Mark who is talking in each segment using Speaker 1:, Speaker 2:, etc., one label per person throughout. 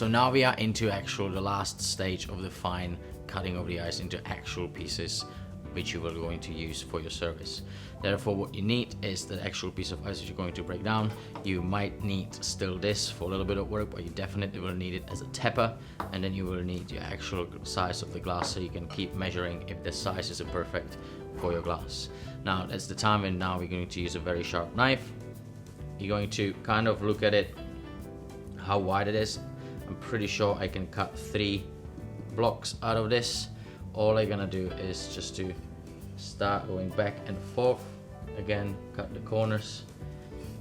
Speaker 1: So now we are into the last stage of the fine cutting of the ice into actual pieces which you will going to use for your service. Therefore, what you need is the actual piece of ice that you're going to break down. You might need still this for a little bit of work, but you definitely will need it as a tapper, and then you will need your actual size of the glass so you can keep measuring if the size is perfect for your glass. Now that's the time, and now we're going to use a very sharp knife. You're going to kind of look at it, how wide it is. I'm pretty sure I can cut 3 blocks out of this. All I'm gonna do is just to start going back and forth. Again, cut the corners,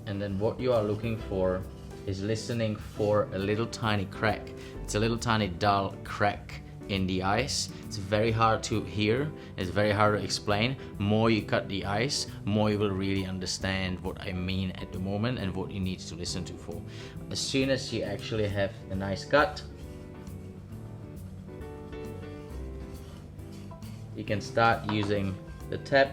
Speaker 1: and then what you are looking for is listening for a little tiny crack. It's a little tiny dull crack in the ice. It's very hard to hear, it's very hard to explain. More you cut the ice, more you will really understand what I mean at the moment and what you need to listen to for. As soon as you actually have a nice cut, you can start using the tap.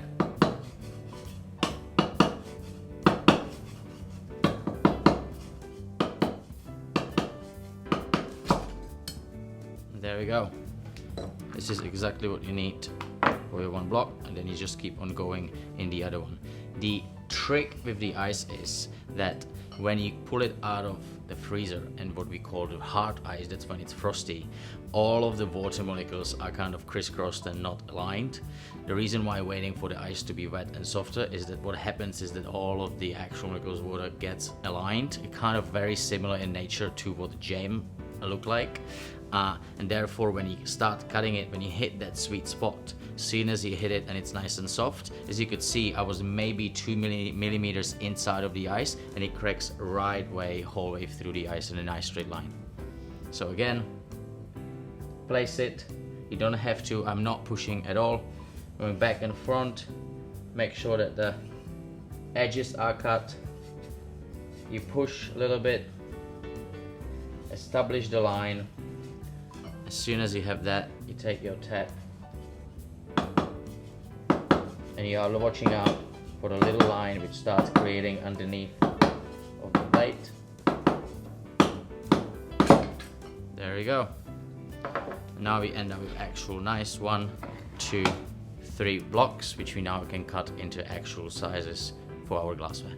Speaker 1: There we go. This is exactly what you need for your one block, and then you just keep on going in the other one. The trick with the ice is that when you pull it out of the freezer and what we call the hard ice, that's when it's frosty, all of the water molecules are kind of crisscrossed and not aligned. The reason why waiting for the ice to be wet and softer is that what happens is that all of the actual molecules of water gets aligned. It's kind of very similar in nature to what jam look like. And therefore when you start cutting it, when you hit that sweet spot, as soon as you hit it and it's nice and soft, as you could see, I was maybe 2 millimeters inside of the ice, and it cracks right way whole way through the ice in a nice straight line. So again, place it. You don't have to, I'm not pushing at all. Going back and front, make sure that the edges are cut. You push a little bit, establish the line. As soon as you have that, you take your tap and you are watching out for the little line which starts creating underneath of the plate. There we go. Now we end up with actual nice 1, 2, 3 blocks, which we now can cut into actual sizes for our glassware.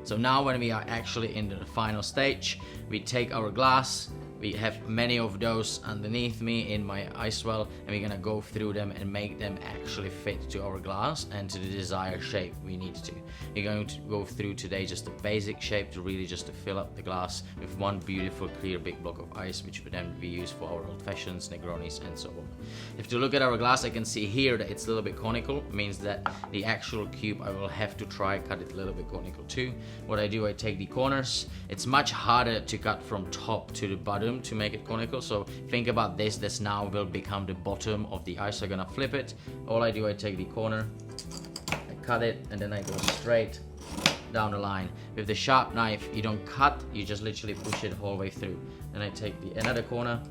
Speaker 1: So now when we are actually in the final stage, we take our glass. We have many of those underneath me in my ice well, and we're gonna go through them and make them actually fit to our glass and to the desired shape we need to. We're going to go through today just a basic shape to really just to fill up the glass with one beautiful clear big block of ice, which would then be used for our old fashions, Negronis and so on. If you look at our glass, I can see here that it's a little bit conical, means that the actual cube I will have to try cut it a little bit conical too. What I do, I take the corners. It's much harder to cut from top to the bottom to make it conical, so think about this now will become the bottom of the ice. I'm gonna flip it. All I do, I take the corner, I cut it, and then I go straight down the line. With the sharp knife, you don't cut, you just literally push it the whole way through. Then I take the another corner,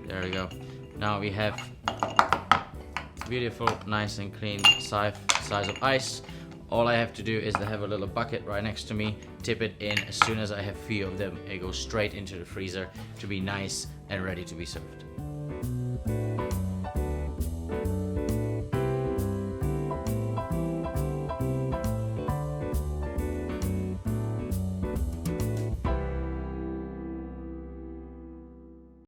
Speaker 1: there we go. Now we have beautiful, nice and clean size of ice. All I have to do is to have a little bucket right next to me, tip it in. As soon as I have 3 of them, it goes straight into the freezer to be nice and ready to be served.